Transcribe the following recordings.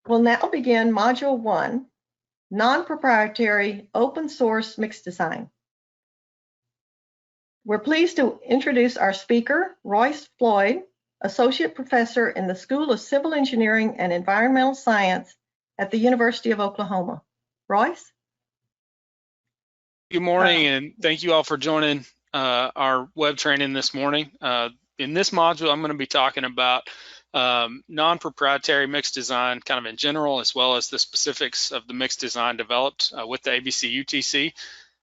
We'll now begin Module 1, Non-Proprietary Open Source Mix Design. We're pleased to introduce our speaker, Royce Floyd, Associate Professor in the School of Civil Engineering and Environmental Science at the University of Oklahoma. Royce? Good morning, and thank you all for joining our web training this morning. In this module, I'm going to be talking about non-proprietary mix design kind of in general, as well as the specifics of the mix design developed with the ABC UTC.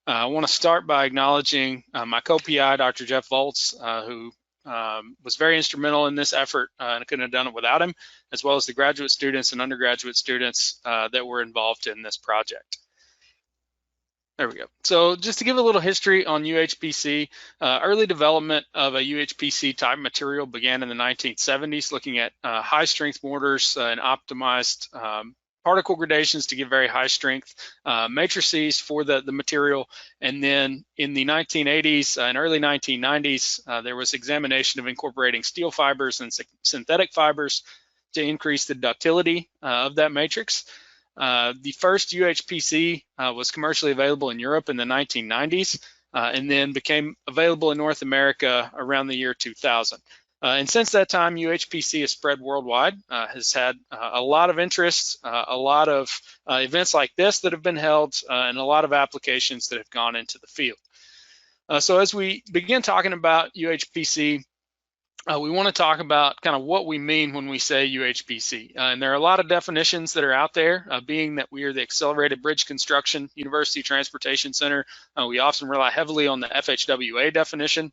I want to start by acknowledging my co-PI, Dr. Jeff Volz, who was very instrumental in this effort, and I couldn't have done it without him, as well as the graduate students and undergraduate students that were involved in this project. There we go. So just to give a little history on UHPC, early development of a UHPC type material began in the 1970s, looking at high strength mortars and optimized particle gradations to give very high strength matrices for the material. And then in the 1980s and early 1990s, there was examination of incorporating steel fibers and synthetic fibers to increase the ductility of that matrix. The first UHPC was commercially available in Europe in the 1990s and then became available in North America around the year 2000. And since that time, UHPC has spread worldwide, has had a lot of interest, a lot of events like this that have been held, and a lot of applications that have gone into the field. So as we begin talking about UHPC, we want to talk about kind of what we mean when we say UHPC. And there are a lot of definitions that are out there, being that we are the Accelerated Bridge Construction University Transportation Center. We often rely heavily on the FHWA definition,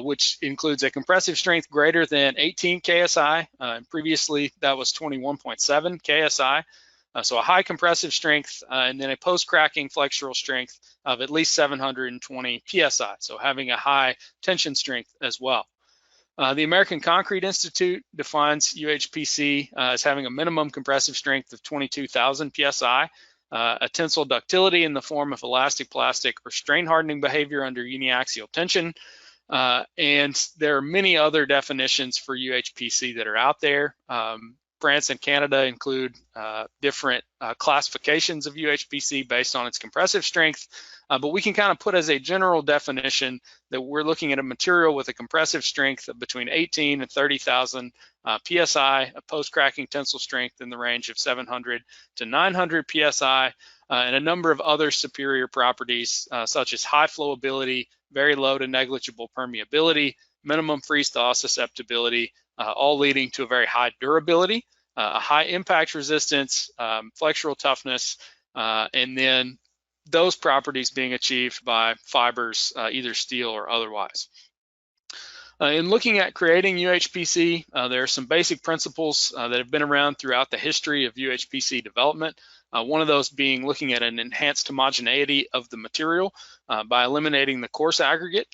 which includes a compressive strength greater than 18 KSI. Previously, that was 21.7 KSI. So a high compressive strength, and then a post-cracking flexural strength of at least 720 PSI. So having a high tension strength as well. The American Concrete Institute defines UHPC as having a minimum compressive strength of 22,000 PSI, a tensile ductility in the form of elastic, plastic, or strain hardening behavior under uniaxial tension. And there are many other definitions for UHPC that are out there. France and Canada include different classifications of UHPC based on its compressive strength, but we can kind of put as a general definition that we're looking at a material with a compressive strength of between 18 and 30,000 PSI, a post-cracking tensile strength in the range of 700 to 900 PSI, and a number of other superior properties such as high flowability, very low to negligible permeability, minimum freeze-thaw susceptibility, all leading to a very high durability, a high impact resistance, flexural toughness, and then those properties being achieved by fibers, either steel or otherwise. In looking at creating UHPC, there are some basic principles that have been around throughout the history of UHPC development. One of those being looking at an enhanced homogeneity of the material by eliminating the coarse aggregate,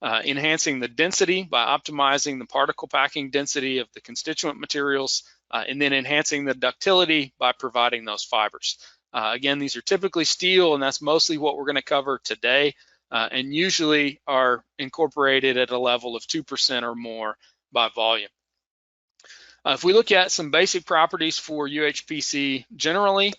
enhancing the density by optimizing the particle packing density of the constituent materials, and then enhancing the ductility by providing those fibers. Again, these are typically steel, and that's mostly what we're going to cover today, and usually are incorporated at a level of 2% or more by volume. If we look at some basic properties for UHPC generally,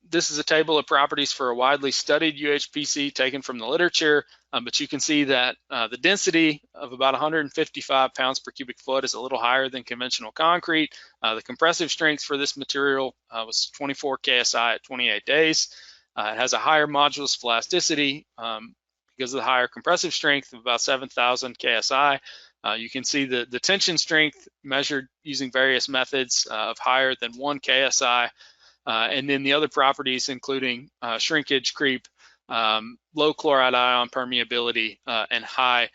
this is a table of properties for a widely studied UHPC taken from the literature, but you can see that the density of about 155 pounds per cubic foot is a little higher than conventional concrete. The compressive strength for this material was 24 KSI at 28 days. It has a higher modulus of elasticity because of the higher compressive strength of about 7,000 KSI. You can see the tension strength measured using various methods of higher than 1 KSI. And then the other properties including shrinkage, creep, low chloride ion permeability, and high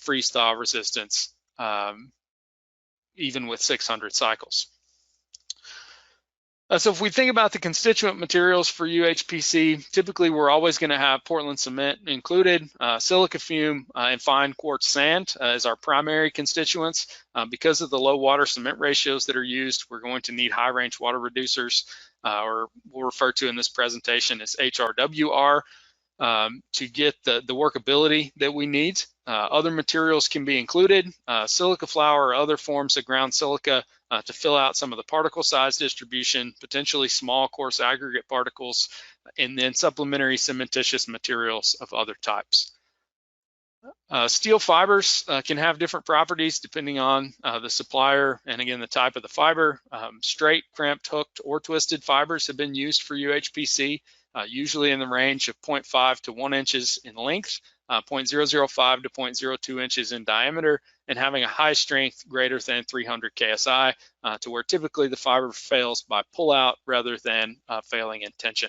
freeze-thaw resistance, even with 600 cycles. So if we think about the constituent materials for UHPC, typically we're always going to have Portland cement included, silica fume, and fine quartz sand as our primary constituents. Because of the low water cement ratios that are used, we're going to need high range water reducers, or we'll refer to in this presentation as HRWR. to get the workability that we need. Other materials can be included, silica flour or other forms of ground silica to fill out some of the particle size distribution, potentially small coarse aggregate particles, and then supplementary cementitious materials of other types. Steel fibers can have different properties depending on the supplier and, again, the type of the fiber. Straight, crimped, hooked, or twisted fibers have been used for UHPC, usually in the range of 0.5 to 1 inches in length, 0.005 to 0.02 inches in diameter, and having a high strength greater than 300 KSI, to where typically the fiber fails by pullout rather than failing in tension.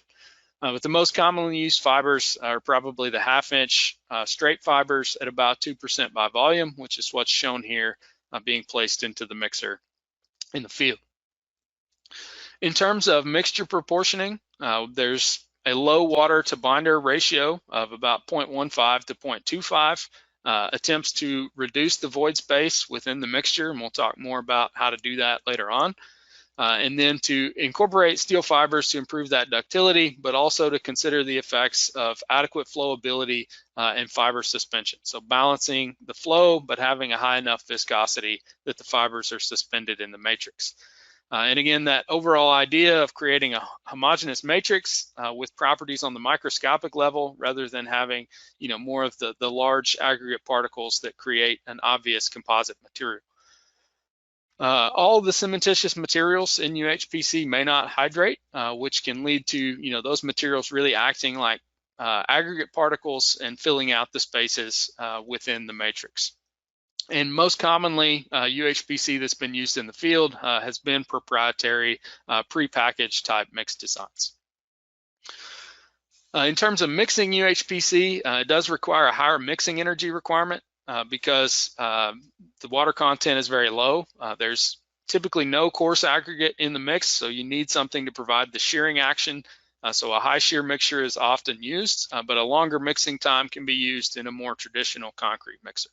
But the most commonly used fibers are probably the 1/2 inch straight fibers at about 2% by volume, which is what's shown here being placed into the mixer in the field. In terms of mixture proportioning, there's a low water to binder ratio of about 0.15 to 0.25. Attempts to reduce the void space within the mixture, and we'll talk more about how to do that later on. And then to incorporate steel fibers to improve that ductility, but also to consider the effects of adequate flowability and fiber suspension. So balancing the flow, but having a high enough viscosity that the fibers are suspended in the matrix. And again, that overall idea of creating a homogeneous matrix with properties on the microscopic level, rather than having, more of the large aggregate particles that create an obvious composite material. All the cementitious materials in UHPC may not hydrate, which can lead to those materials really acting like aggregate particles and filling out the spaces within the matrix. And most commonly, UHPC that's been used in the field has been proprietary prepackaged type mix designs. In terms of mixing UHPC, it does require a higher mixing energy requirement. Because the water content is very low. There's typically no coarse aggregate in the mix, so you need something to provide the shearing action. So a high shear mixture is often used, but a longer mixing time can be used in a more traditional concrete mixer.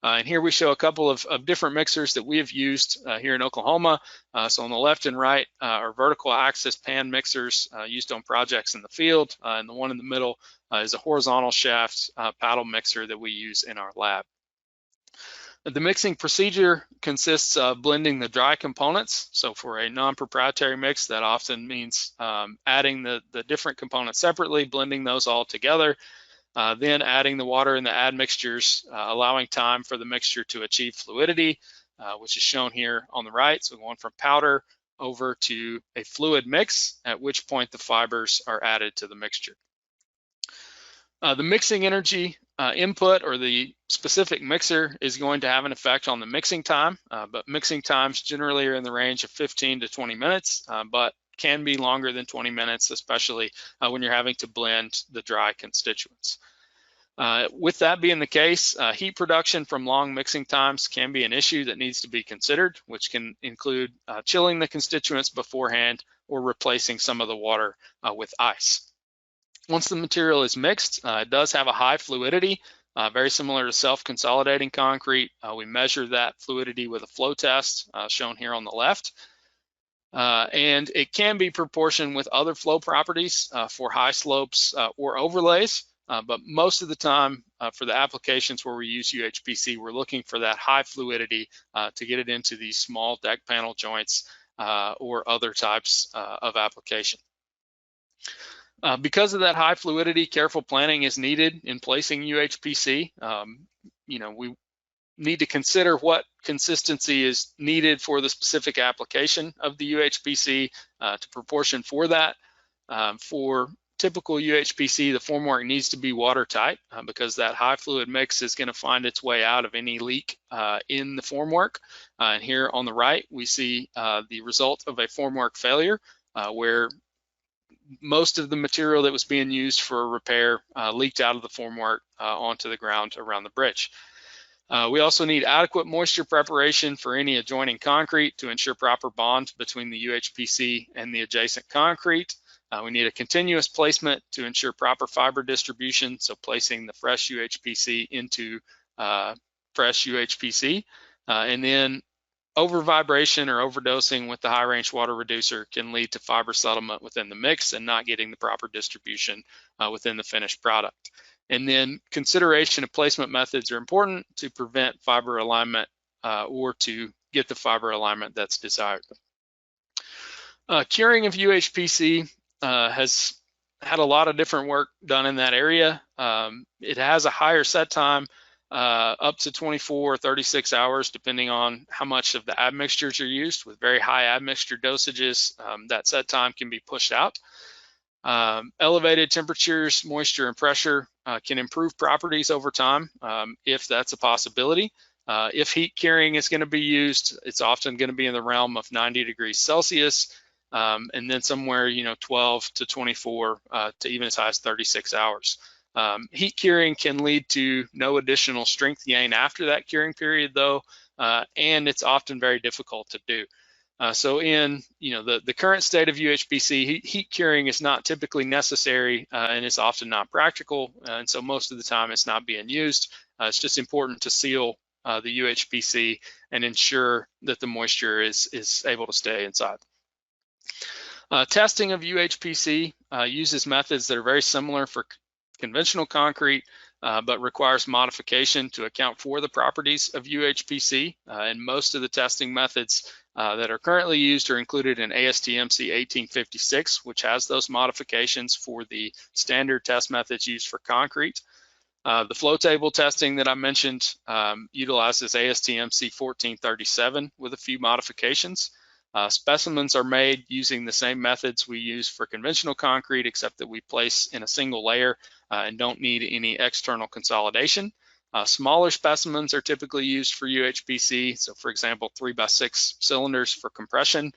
And here we show a couple of different mixers that we have used here in Oklahoma. So on the left and right are vertical axis pan mixers used on projects in the field, and the one in the middle is a horizontal shaft paddle mixer that we use in our lab. The mixing procedure consists of blending the dry components. So for a non-proprietary mix, that often means adding the different components separately, blending those all together, then adding the water and the admixtures, allowing time for the mixture to achieve fluidity, which is shown here on the right. So going from powder over to a fluid mix, at which point the fibers are added to the mixture. The mixing energy input, or the specific mixer, is going to have an effect on the mixing time, but mixing times generally are in the range of 15 to 20 minutes, but can be longer than 20 minutes, especially when you're having to blend the dry constituents. With that being the case, heat production from long mixing times can be an issue that needs to be considered, which can include chilling the constituents beforehand or replacing some of the water with ice. Once the material is mixed, it does have a high fluidity, very similar to self-consolidating concrete. We measure that fluidity with a flow test shown here on the left. And it can be proportioned with other flow properties for high slopes or overlays, but most of the time for the applications where we use UHPC, we're looking for that high fluidity to get it into these small deck panel joints or other types of application. Because of that high fluidity, careful planning is needed in placing UHPC. We need to consider what consistency is needed for the specific application of the UHPC to proportion for that. For typical UHPC, the formwork needs to be watertight because that high fluid mix is going to find its way out of any leak in the formwork. And here on the right, we see the result of a formwork failure where most of the material that was being used for repair leaked out of the formwork onto the ground around the bridge. We also need adequate moisture preparation for any adjoining concrete to ensure proper bond between the UHPC and the adjacent concrete. We need a continuous placement to ensure proper fiber distribution, so placing the fresh UHPC into fresh UHPC. And then over vibration or overdosing with the high range water reducer can lead to fiber settlement within the mix and not getting the proper distribution within the finished product. And then consideration of placement methods are important to prevent fiber alignment or to get the fiber alignment that's desired. Curing of UHPC has had a lot of different work done in that area. It has a higher set time, up to 24 or 36 hours, depending on how much of the admixtures are used. With very high admixture dosages, that set time can be pushed out. Elevated temperatures, moisture, and pressure can improve properties over time if that's a possibility. If heat curing is going to be used, it's often going to be in the realm of 90 degrees Celsius, and then somewhere 12 to 24 to even as high as 36 hours. Heat curing can lead to no additional strength gain after that curing period, though, and it's often very difficult to do. So in the current state of UHPC, heat curing is not typically necessary, and it's often not practical, and so most of the time it's not being used. It's just important to seal the UHPC and ensure that the moisture is able to stay inside. Testing of UHPC uses methods that are very similar for conventional concrete, but requires modification to account for the properties of UHPC. And most of the testing methods that are currently used are included in ASTM-C 1856, which has those modifications for the standard test methods used for concrete. The flow table testing that I mentioned utilizes ASTM-C 1437 with a few modifications. Specimens are made using the same methods we use for conventional concrete, except that we place in a single layer and don't need any external consolidation. Smaller specimens are typically used for UHPC, so for example 3x6 cylinders for compression,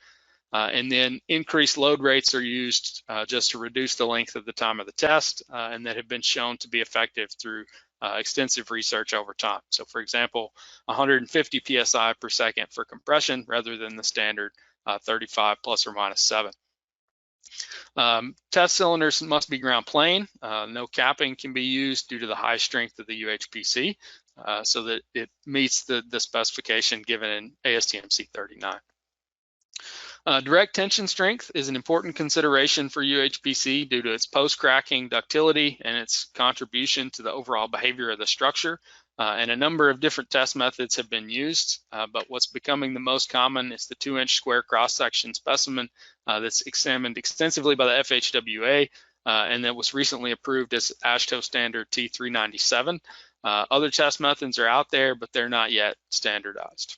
and then increased load rates are used just to reduce the length of the time of the test, and that have been shown to be effective through extensive research over time. So for example, 150 psi per second for compression rather than the standard 35 plus or minus 7. Test cylinders must be ground plane. No capping can be used due to the high strength of the UHPC, so that it meets the specification given in ASTM-C 39. Direct tension strength is an important consideration for UHPC due to its post-cracking ductility and its contribution to the overall behavior of the structure. And a number of different test methods have been used, but what's becoming the most common is the 2-inch square cross-section specimen that's examined extensively by the FHWA and that was recently approved as AASHTO standard T397. Other test methods are out there, but they're not yet standardized.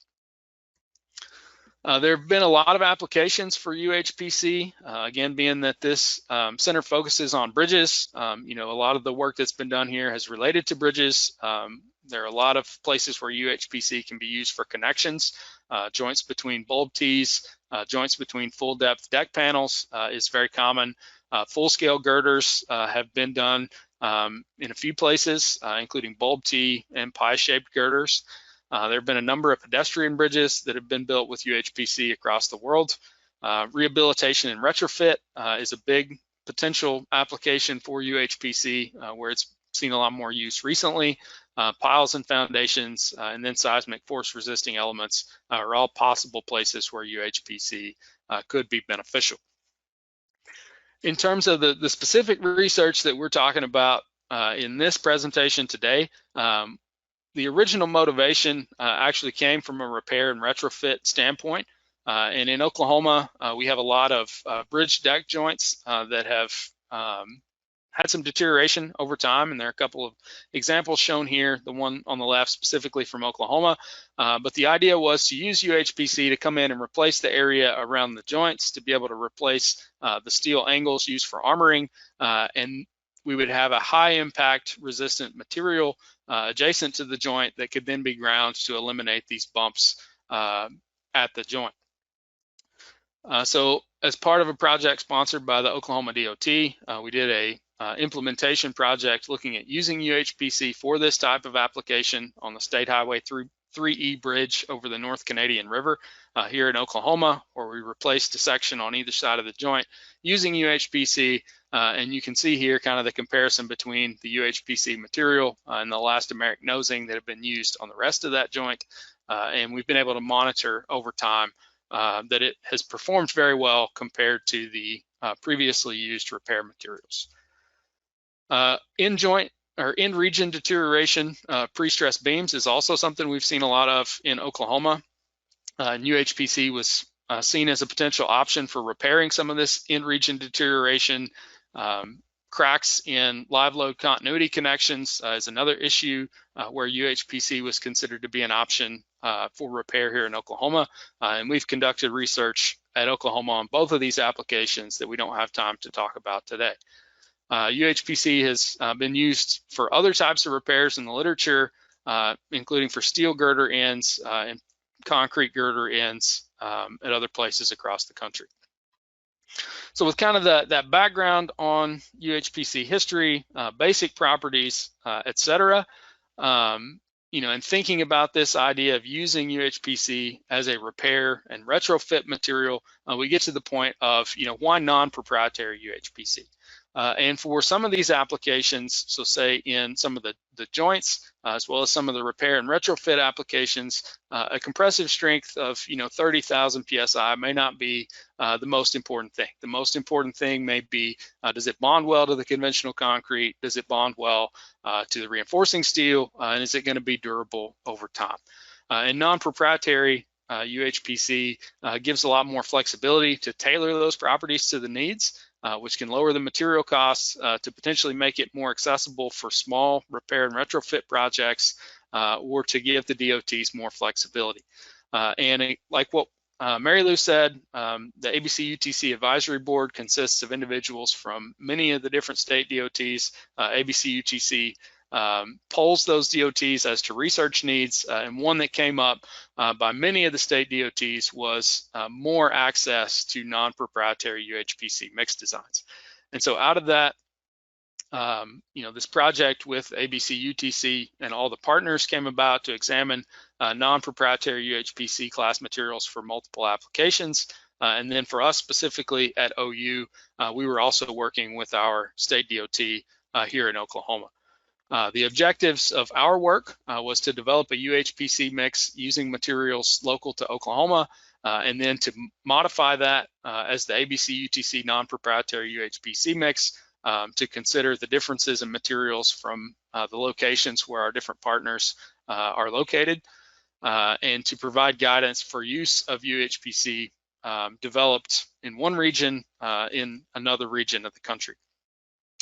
There have been a lot of applications for UHPC, again, being that this center focuses on bridges. A lot of the work that's been done here has related to bridges. There are a lot of places where UHPC can be used for connections, joints between bulb tees, joints between full depth deck panels is very common. Full-scale girders have been done in a few places, including bulb tee and pie-shaped girders. There have been a number of pedestrian bridges that have been built with UHPC across the world. Rehabilitation and retrofit is a big potential application for UHPC where it's seen a lot more use recently. Piles and foundations and then seismic force resisting elements are all possible places where UHPC could be beneficial. In terms of the specific research that we're talking about in this presentation today, the original motivation actually came from a repair and retrofit standpoint. And in Oklahoma, we have a lot of bridge deck joints that have had some deterioration over time, and there are a couple of examples shown here, the one on the left specifically from Oklahoma. But the idea was to use UHPC to come in and replace the area around the joints to be able to replace the steel angles used for armoring, and we would have a high impact resistant material adjacent to the joint that could then be ground to eliminate these bumps at the joint. So as part of a project sponsored by the Oklahoma DOT, we did a implementation project looking at using UHPC for this type of application on the State Highway 3E bridge over the North Canadian River here in Oklahoma, where we replaced a section on either side of the joint using UHPC. And you can see here kind of the comparison between the UHPC material and the elastomeric nosing that have been used on the rest of that joint. and we've been able to monitor over time that it has performed very well compared to the previously used repair materials. In-joint or in-region deterioration, pre-stressed beams is also something we've seen a lot of in Oklahoma. And UHPC was seen as a potential option for repairing some of this in-region deterioration. Cracks in live load continuity connections is another issue where UHPC was considered to be an option for repair here in Oklahoma. And we've conducted research at Oklahoma on both of these applications that we don't have time to talk about today. UHPC has been used for other types of repairs in the literature, including for steel girder ends and concrete girder ends at other places across the country. So with kind of that background on UHPC history, basic properties, etc., and thinking about this idea of using UHPC as a repair and retrofit material, we get to the point of, why non-proprietary UHPC? And for some of these applications, so say in some of the joints, as well as some of the repair and retrofit applications, a compressive strength of 30,000 psi may not be the most important thing. The most important thing may be, does it bond well to the conventional concrete? Does it bond well to the reinforcing steel? And is it going to be durable over time? And non-proprietary UHPC gives a lot more flexibility to tailor those properties to the needs, which can lower the material costs to potentially make it more accessible for small repair and retrofit projects, or to give the DOTs more flexibility. Like what Mary Lou said, the ABC UTC Advisory Board consists of individuals from many of the different state DOTs. ABC UTC polls those DOTs as to research needs, and one that came up by many of the state DOTs was more access to non-proprietary UHPC mix designs. And so out of that, this project with ABC UTC and all the partners came about to examine non-proprietary UHPC class materials for multiple applications. And then for us specifically at OU, we were also working with our state DOT here in Oklahoma. The objectives of our work was to develop a UHPC mix using materials local to Oklahoma, and then to modify that as the ABC UTC non-proprietary UHPC mix to consider the differences in materials from the locations where our different partners are located, and to provide guidance for use of UHPC developed in one region in another region of the country.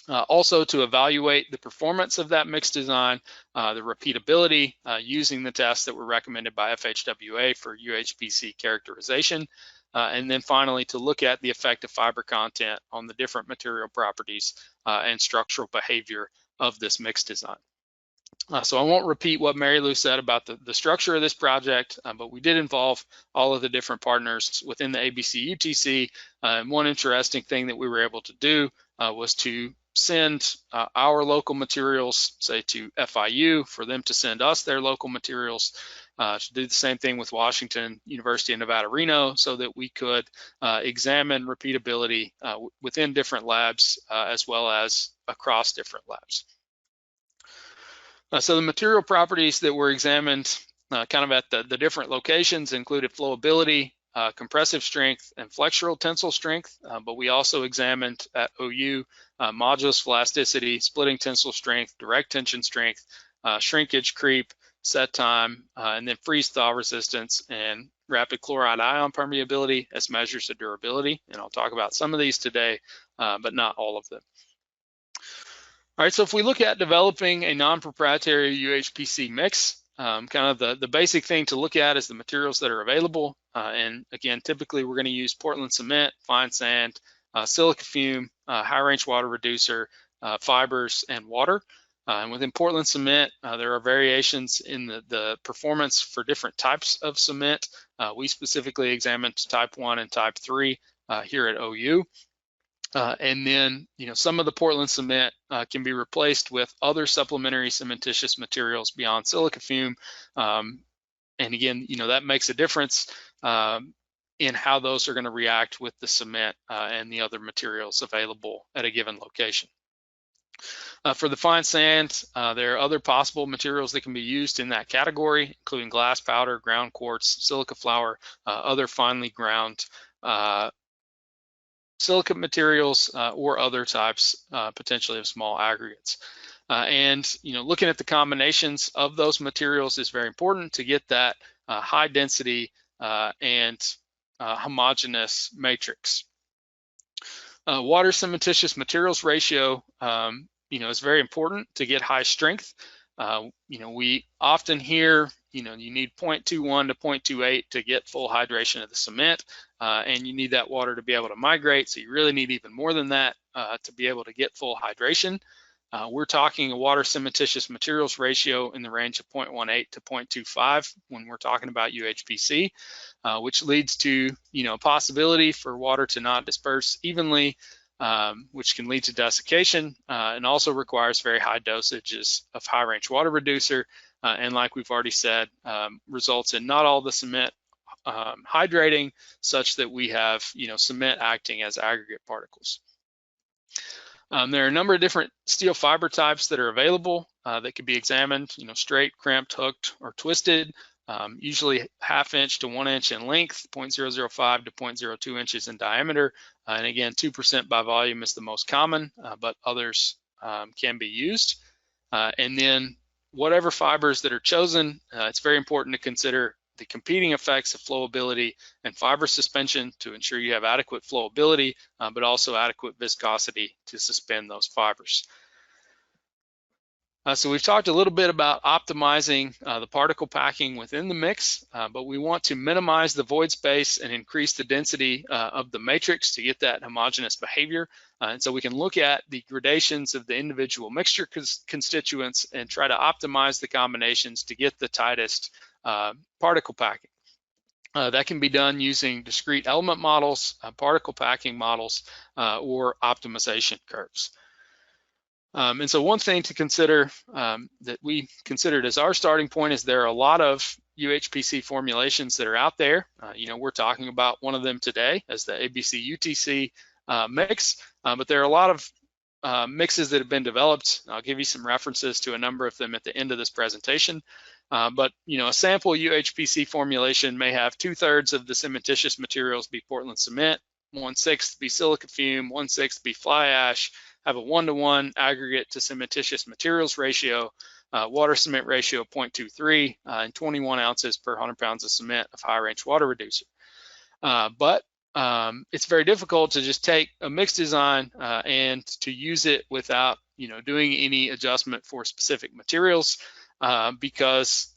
Also to evaluate the performance of that mix design, the repeatability using the tests that were recommended by FHWA for UHPC characterization, and then finally to look at the effect of fiber content on the different material properties and structural behavior of this mix design. So I won't repeat what Mary Lou said about the structure of this project, but we did involve all of the different partners within the ABC UTC. And one interesting thing that we were able to do was to send our local materials, say to FIU, for them to send us their local materials, to do the same thing with Washington University of Nevada, Reno, so that we could examine repeatability within different labs as well as across different labs. So the material properties that were examined kind of at the different locations included flowability, compressive strength, and flexural tensile strength, but we also examined at OU modulus elasticity, splitting tensile strength, direct tension strength, shrinkage creep, set time, and then freeze thaw resistance and rapid chloride ion permeability as measures of durability. And I'll talk about some of these today, but not all of them. All right, so if we look at developing a non-proprietary UHPC mix, kind of the basic thing to look at is the materials that are available. And again, typically we're going to use Portland cement, fine sand, silica fume, high range water reducer, fibers, and water. And within Portland cement, there are variations in the performance for different types of cement. We specifically examined type 1 and type 3 here at OU. And then, some of the Portland cement can be replaced with other supplementary cementitious materials beyond silica fume. And again, that makes a difference in how those are going to react with the cement and the other materials available at a given location. For the fine sand, there are other possible materials that can be used in that category, including glass powder, ground quartz, silica flour, other finely ground silicate materials, or other types potentially of small aggregates. And looking at the combinations of those materials is very important to get that high density and homogeneous matrix. Water cementitious materials ratio is very important to get high strength. We often hear you need 0.21 to 0.28 to get full hydration of the cement, and you need that water to be able to migrate, so you really need even more than that to be able to get full hydration. We're talking a water cementitious materials ratio in the range of 0.18 to 0.25 when we're talking about UHPC, which leads to a possibility for water to not disperse evenly, which can lead to desiccation, and also requires very high dosages of high range water reducer, and like we've already said, results in not all the cement hydrating, such that we have cement acting as aggregate particles. There are a number of different steel fiber types that are available that could be examined, straight, crimped, hooked, or twisted, usually 1/2 inch to 1 inch in length, 0.005 to 0.02 inches in diameter, and again, 2% by volume is the most common, but others can be used. And then whatever fibers that are chosen, it's very important to consider the competing effects of flowability and fiber suspension to ensure you have adequate flowability, but also adequate viscosity to suspend those fibers. So we've talked a little bit about optimizing the particle packing within the mix, but we want to minimize the void space and increase the density of the matrix to get that homogeneous behavior. And so we can look at the gradations of the individual mixture constituents and try to optimize the combinations to get the tightest particle packing. That can be done using discrete element models, particle packing models, or optimization curves. And so one thing to consider that we considered as our starting point is there are a lot of UHPC formulations that are out there. We're talking about one of them today as the ABC UTC mix, but there are a lot of mixes that have been developed. I'll give you some references to a number of them at the end of this presentation. But a sample UHPC formulation may have 2/3 of the cementitious materials be Portland cement, 1/6 be silica fume, 1/6 be fly ash, have a 1-to-1 aggregate to cementitious materials ratio, water cement ratio 0.23, and 21 ounces per 100 pounds of cement of high range water reducer. But it's very difficult to just take a mix design and to use it without doing any adjustment for specific materials, because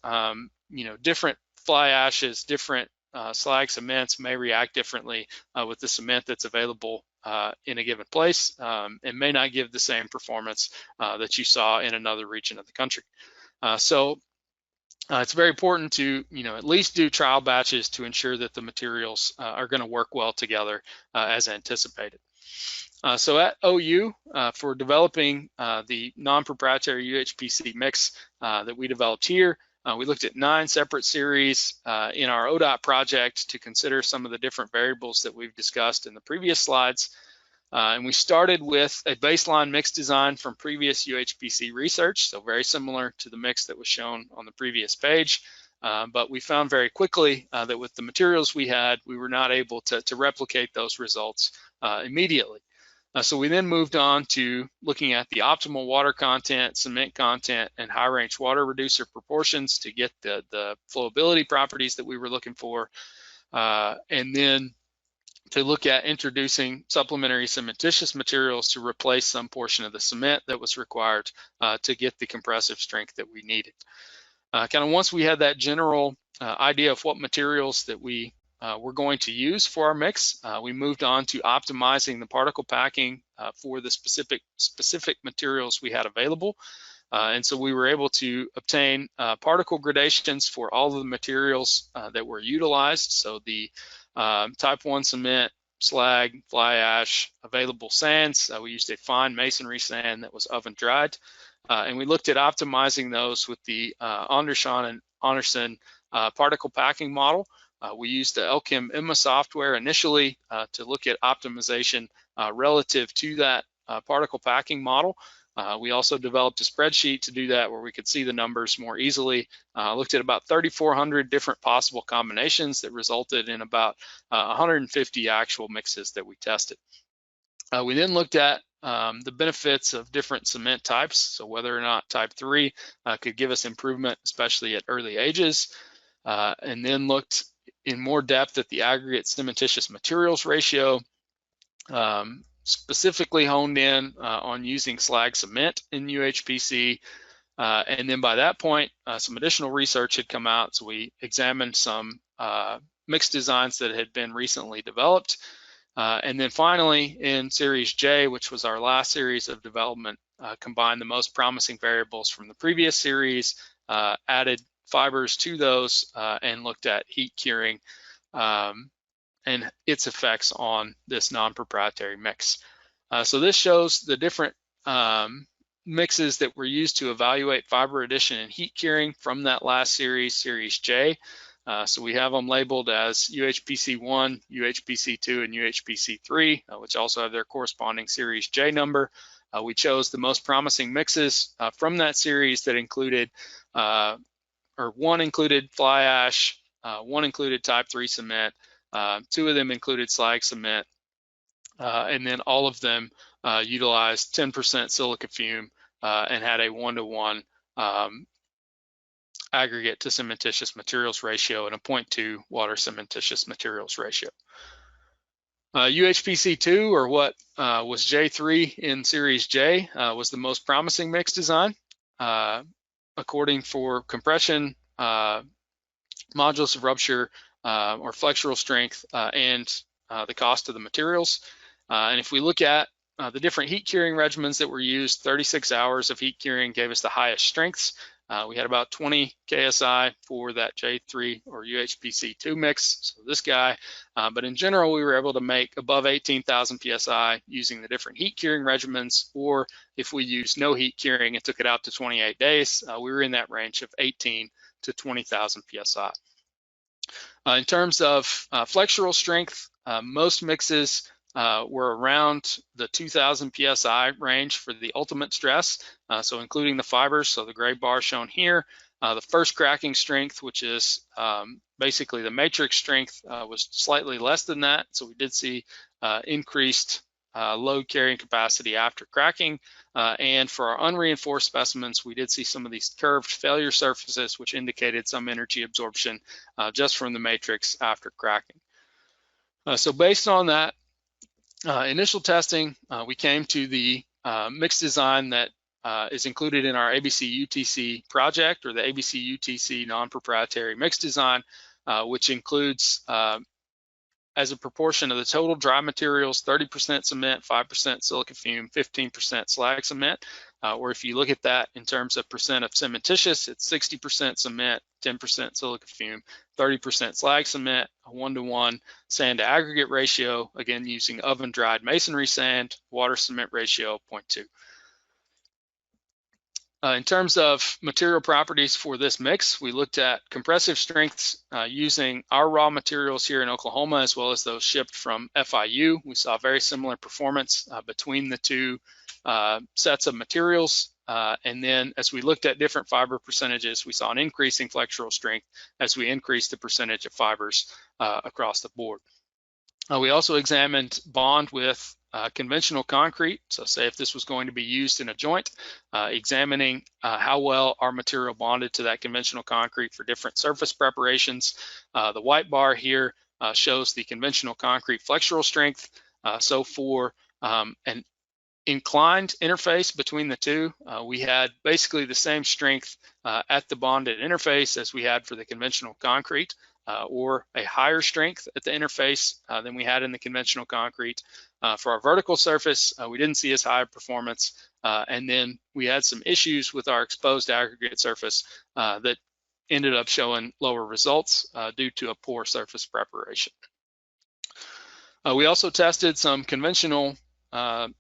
different fly ashes, different slag cements may react differently with the cement that's available in a given place, and may not give the same performance that you saw in another region of the country. So it's very important to at least do trial batches to ensure that the materials are going to work well together as anticipated. So at OU, for developing the non-proprietary UHPC mix that we developed here, we looked at 9 separate series in our ODOT project to consider some of the different variables that we've discussed in the previous slides. And we started with a baseline mix design from previous UHPC research, so very similar to the mix that was shown on the previous page. But we found very quickly that with the materials we had, we were not able to replicate those results immediately. So we then moved on to looking at the optimal water content, cement content, and high range water reducer proportions to get the flowability properties that we were looking for. And then to look at introducing supplementary cementitious materials to replace some portion of the cement that was required to get the compressive strength that we needed. Kind of once we had that general idea of what materials that we were going to use for our mix, we moved on to optimizing the particle packing for the specific materials we had available. And so we were able to obtain particle gradations for all of the materials that were utilized. So the type 1 cement, slag, fly ash, available sands. We used a fine masonry sand that was oven dried. And we looked at optimizing those with the Anderson and Anderson particle packing model. We used the Elchem Emma software initially to look at optimization relative to that particle packing model. We also developed a spreadsheet to do that where we could see the numbers more easily. Looked at about 3,400 different possible combinations that resulted in about 150 actual mixes that we tested. We then looked at the benefits of different cement types, so whether or not type 3 could give us improvement, especially at early ages, and then looked in more depth at the aggregate cementitious materials ratio, specifically honed in on using slag cement in UHPC. And then by that point, some additional research had come out. So we examined some mixed designs that had been recently developed. And then finally, in Series J, which was our last series of development, combined the most promising variables from the previous series, added fibers to those, and looked at heat curing and its effects on this non-proprietary mix. So this shows the different mixes that were used to evaluate fiber addition and heat curing from that last series, Series J. So we have them labeled as UHPC 1, UHPC 2, and UHPC 3, which also have their corresponding Series J number. We chose the most promising mixes from that series that included, one included fly ash, one included type 3 cement, 2 of them included slag cement, and then all of them utilized 10% silica fume and had a 1-to-1 aggregate to cementitious materials ratio and a 0.2 water cementitious materials ratio. UHPC 2, or what was J3 in Series J, was the most promising mix design. According for compression, modulus of rupture, or flexural strength, and the cost of the materials. And if we look at the different heat curing regimens that were used, 36 hours of heat curing gave us the highest strengths. We had about 20 KSI for that J3 or UHPC 2 mix, so this guy. But in general, we were able to make above 18,000 PSI using the different heat curing regimens, or if we used no heat curing and took it out to 28 days, we were in that range of 18 to 20,000 PSI. In terms of flexural strength, most mixes were around the 2,000 PSI range for the ultimate stress, so including the fibers, so the gray bar shown here. The first cracking strength, which is basically the matrix strength, was slightly less than that, so we did see increased load carrying capacity after cracking. And for our unreinforced specimens, we did see some of these curved failure surfaces, which indicated some energy absorption just from the matrix after cracking. So based on that initial testing, we came to the mix design that is included in our ABC UTC project, or the ABC UTC non-proprietary mix design, which includes as a proportion of the total dry materials, 30% cement, 5% silica fume, 15% slag cement. Or if you look at that in terms of percent of cementitious, it's 60% cement, 10% silica fume, 30% slag cement, a 1-to-1 sand to aggregate ratio, again using oven dried masonry sand, water cement ratio 0.2. In terms of material properties for this mix, we looked at compressive strengths using our raw materials here in Oklahoma, as well as those shipped from FIU. We saw very similar performance between the two sets of materials. And then as we looked at different fiber percentages, we saw an increasing flexural strength as we increased the percentage of fibers across the board. We also examined bond with conventional concrete. So say if this was going to be used in a joint, examining how well our material bonded to that conventional concrete for different surface preparations. The white bar here shows the conventional concrete flexural strength. So for an inclined interface between the two, we had basically the same strength at the bonded interface as we had for the conventional concrete, or a higher strength at the interface than we had in the conventional concrete. For our vertical surface, we didn't see as high a performance, and then we had some issues with our exposed aggregate surface that ended up showing lower results due to a poor surface preparation. We also tested some conventional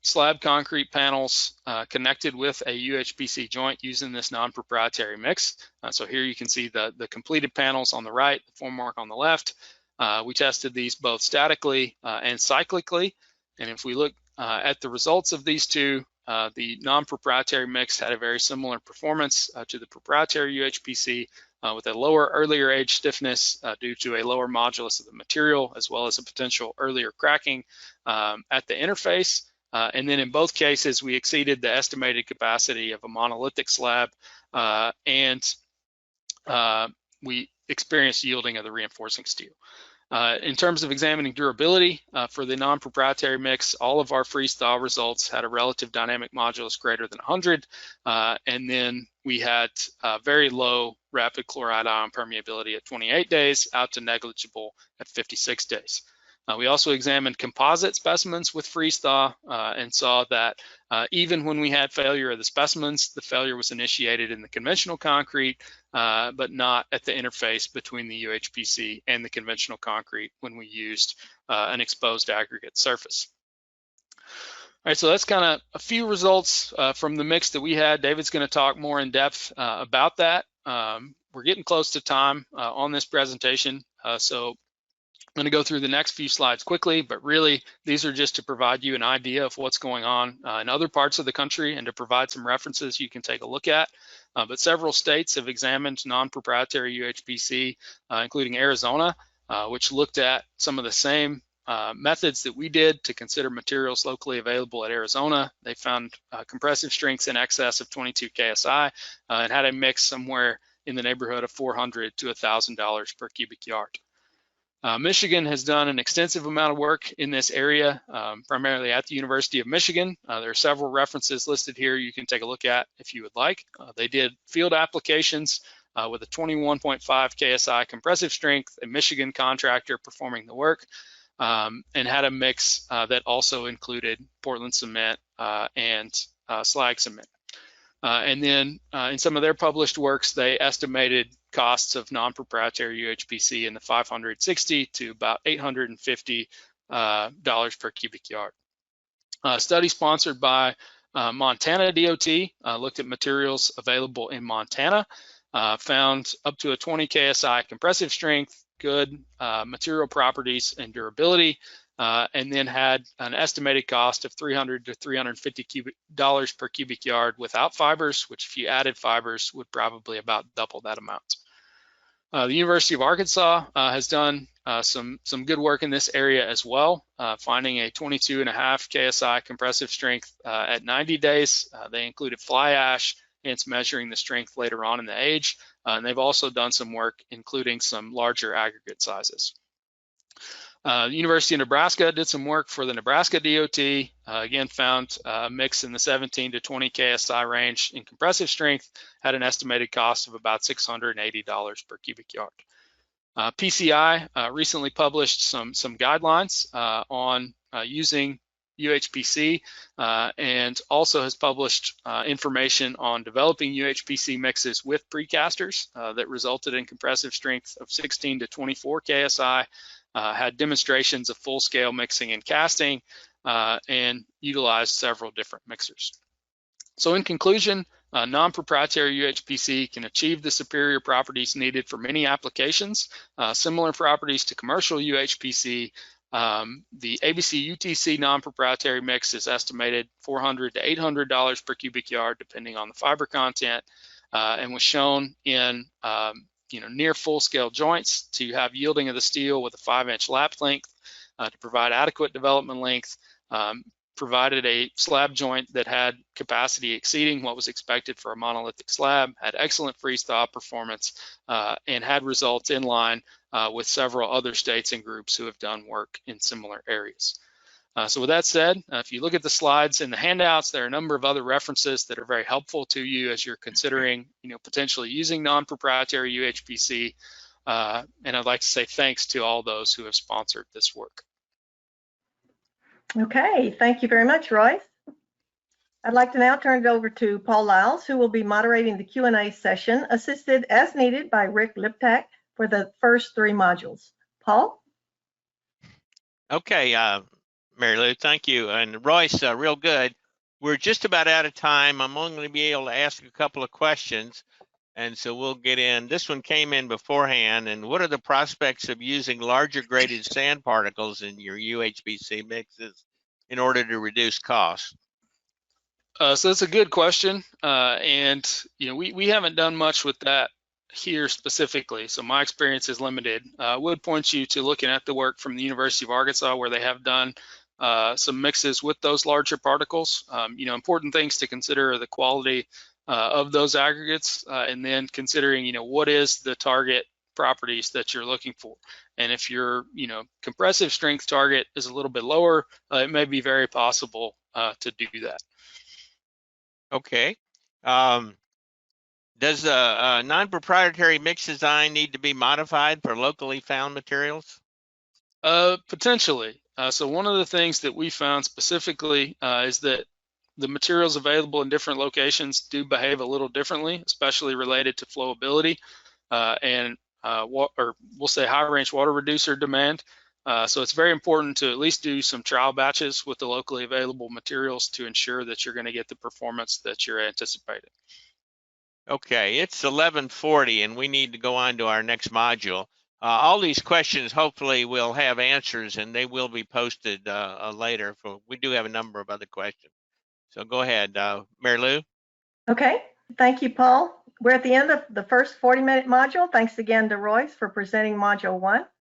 slab concrete panels connected with a UHPC joint using this non-proprietary mix. So here you can see the completed panels on the right, the form mark on the left. We tested these both statically and cyclically. And if we look at the results of these two, the non-proprietary mix had a very similar performance to the proprietary UHPC, with a lower earlier age stiffness due to a lower modulus of the material, as well as a potential earlier cracking at the interface. And then in both cases, we exceeded the estimated capacity of a monolithic slab, and we experienced yielding of the reinforcing steel. In terms of examining durability for the non-proprietary mix, all of our freeze-thaw results had a relative dynamic modulus greater than 100, and then we had very low rapid chloride ion permeability at 28 days, out to negligible at 56 days. We also examined composite specimens with freeze-thaw and saw that even when we had failure of the specimens, the failure was initiated in the conventional concrete, but not at the interface between the UHPC and the conventional concrete when we used an exposed aggregate surface. All right, so that's kind of a few results from the mix that we had. David's going to talk more in depth about that. We're getting close to time on this presentation, so I'm going to go through the next few slides quickly, but really these are just to provide you an idea of what's going on in other parts of the country and to provide some references you can take a look at. But several states have examined non-proprietary UHPC, including Arizona, which looked at some of the same methods that we did to consider materials locally available at Arizona. They found compressive strengths in excess of 22 KSI and had a mix somewhere in the neighborhood of $400 to $1,000 per cubic yard. Michigan has done an extensive amount of work in this area, primarily at the University of Michigan. There are several references listed here you can take a look at if you would like. They did field applications with a 21.5 KSI compressive strength, a Michigan contractor performing the work, and had a mix that also included Portland cement and slag cement. And then in some of their published works, they estimated costs of non-proprietary UHPC in the $560 to about $850 per cubic yard. A study sponsored by Montana DOT looked at materials available in Montana, found up to a 20 KSI compressive strength, good material properties and durability, and then had an estimated cost of $300 to $350 per cubic yard without fibers, which if you added fibers would probably about double that amount. The University of Arkansas has done some good work in this area as well, finding a 22.5 KSI compressive strength at 90 days. They included fly ash, hence measuring the strength later on in the age. And they've also done some work including some larger aggregate sizes. The University of Nebraska did some work for the Nebraska DOT, again found a mix in the 17 to 20 KSI range in compressive strength, had an estimated cost of about $680 per cubic yard. PCI recently published some guidelines on using UHPC and also has published information on developing UHPC mixes with precasters that resulted in compressive strength of 16 to 24 KSI, had demonstrations of full-scale mixing and casting, and utilized several different mixers. So in conclusion, non-proprietary UHPC can achieve the superior properties needed for many applications, similar properties to commercial UHPC. The ABC UTC non-proprietary mix is estimated $400 to $800 per cubic yard, depending on the fiber content, and was shown in near full-scale joints to have yielding of the steel with a 5-inch lap length to provide adequate development length, provided a slab joint that had capacity exceeding what was expected for a monolithic slab, had excellent freeze-thaw performance, and had results in line with several other states and groups who have done work in similar areas. So with that said, if you look at the slides in the handouts, there are a number of other references that are very helpful to you as you're considering, potentially using non-proprietary UHPC. And I'd like to say thanks to all those who have sponsored this work. Okay, thank you very much, Royce. I'd like to now turn it over to Paul Lyles, who will be moderating the Q&A session, assisted as needed by Rick Liptak for the first 3 modules. Paul? Okay, Mary Lou, thank you. And Royce, real good. We're just about out of time. I'm only going to be able to ask a couple of questions, and so we'll get in. This one came in beforehand. And what are the prospects of using larger graded sand particles in your UHPC mixes in order to reduce costs? So that's a good question, and we haven't done much with that here specifically. So my experience is limited. I would point you to looking at the work from the University of Arkansas, where they have done some mixes with those larger particles. Important things to consider are the quality of those aggregates, and then considering what is the target properties that you're looking for. And if your compressive strength target is a little bit lower, it may be very possible to do that. Okay. Does the non-proprietary mix design need to be modified for locally found materials? Potentially. So one of the things that we found specifically is that the materials available in different locations do behave a little differently, especially related to flowability and we'll say high range water reducer demand. So it's very important to at least do some trial batches with the locally available materials to ensure that you're going to get the performance that you're anticipating. Okay, it's 11:40 and we need to go on to our next module. All these questions hopefully will have answers and they will be posted later. We do have a number of other questions. So go ahead, Mary Lou. Okay, thank you, Paul. We're at the end of the first 40-minute module. Thanks again to Royce for presenting Module 1.